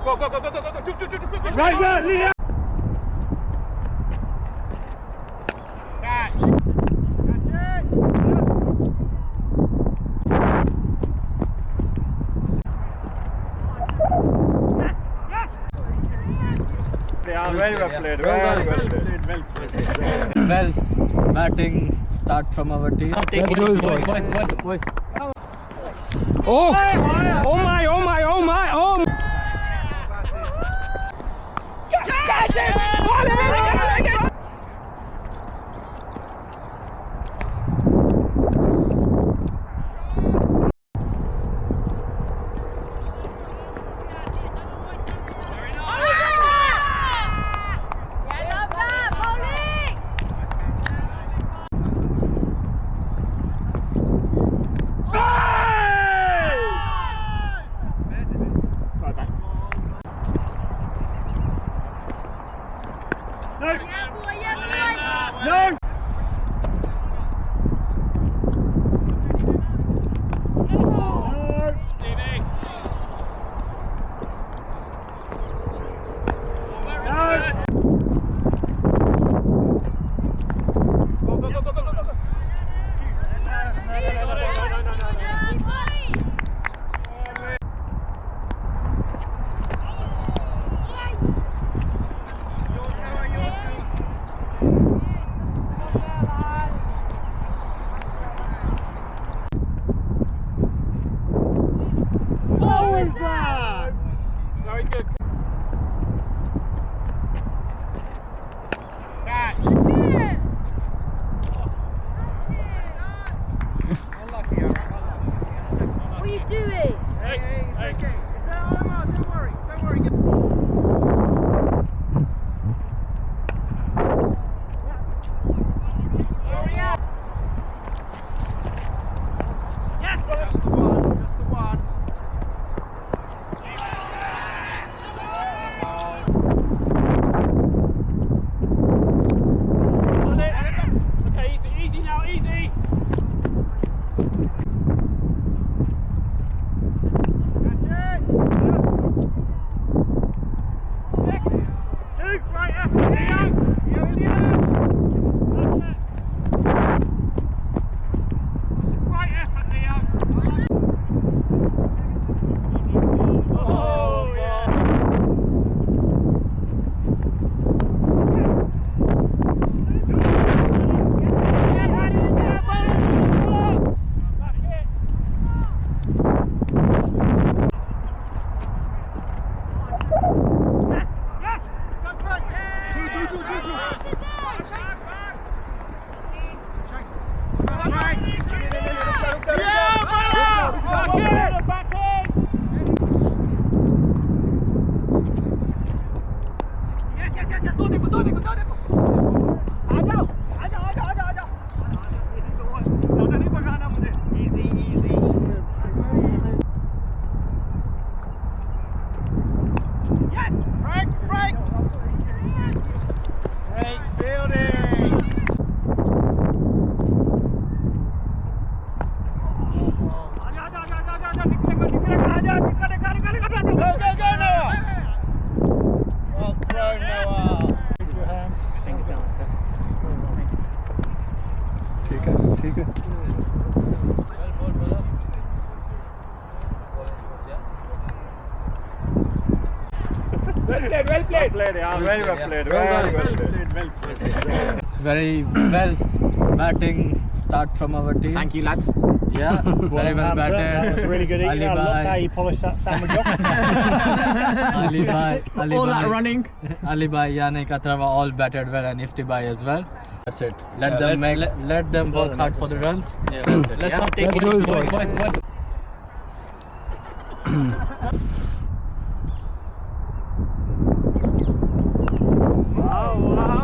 Go, go, go, go, go, go, go. Go. Right, right, Leah. Catch. Yeah, very well played. Very well played. Well played. Well, batting start from our team. Boys. Oh! Oh my! Oh my! Oh my! Oh! No! Very good. Catch. Unlucky, Aaron. Unlucky. What are you doing? Hey, it's okay. Don't worry. Don't worry. Hurry up. Yes! Just the one. Just the one. Okay, easy now, easy. Two, right up, right effort, Leo. Oh, yeah. ठीक है Well played, yeah, very well played. Well played. Very well batting start from our team. Thank you, lads. Yeah, very well batted. That was really good eating. Ali I loved bhai. how you polished that sandwich off. Ali bhai, All that running. Ali bhai, Yannick Atrava all batted well, and Ifti bhai as well. That's it. Let them work hard for the runs. Yeah, that's it. Let's not take it. Boys.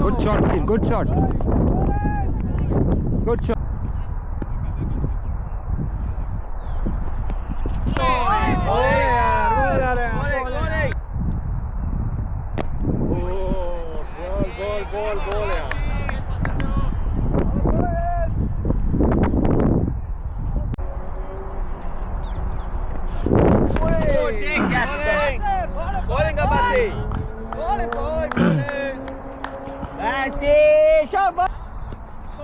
Good shot, Kim. Good shot. Good shot. Ball, yeah. Bowling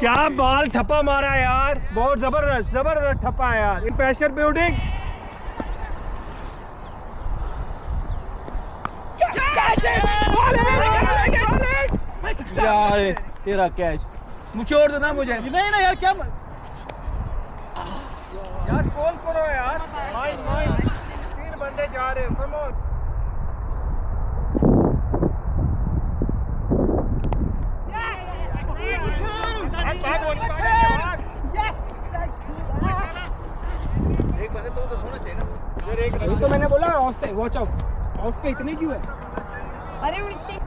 क्या ball ठप्पा मारा यार, बहुत जबरदस्त जबरदस्त ठप्पा है यार, प्रेशर बिल्डिंग। यार तेरा कैच छोड़ दो ना मुझे। नहीं ना यार, क्या यार, कॉल करो यार, माइन माइन, 3 बंदे जा रहे हैं, कम ऑन। एक बंदे तो होना चाहिए ना। अभी तो मैंने बोला ऑफ से, वॉच आउट। ऑफ पे इतने क्यों है? अरे उड़सी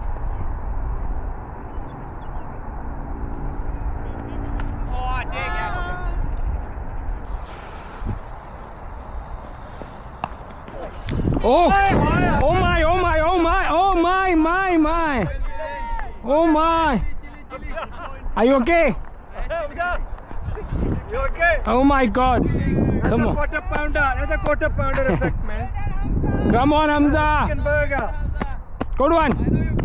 Oh! Oh my! Oh my! Oh my! Oh my! My! My! Oh my! Are you okay? You okay? Oh my God! Come on! Quarter pounder, another quarter pounder effect, man. Come on, Hamza! Chicken burger. Good one!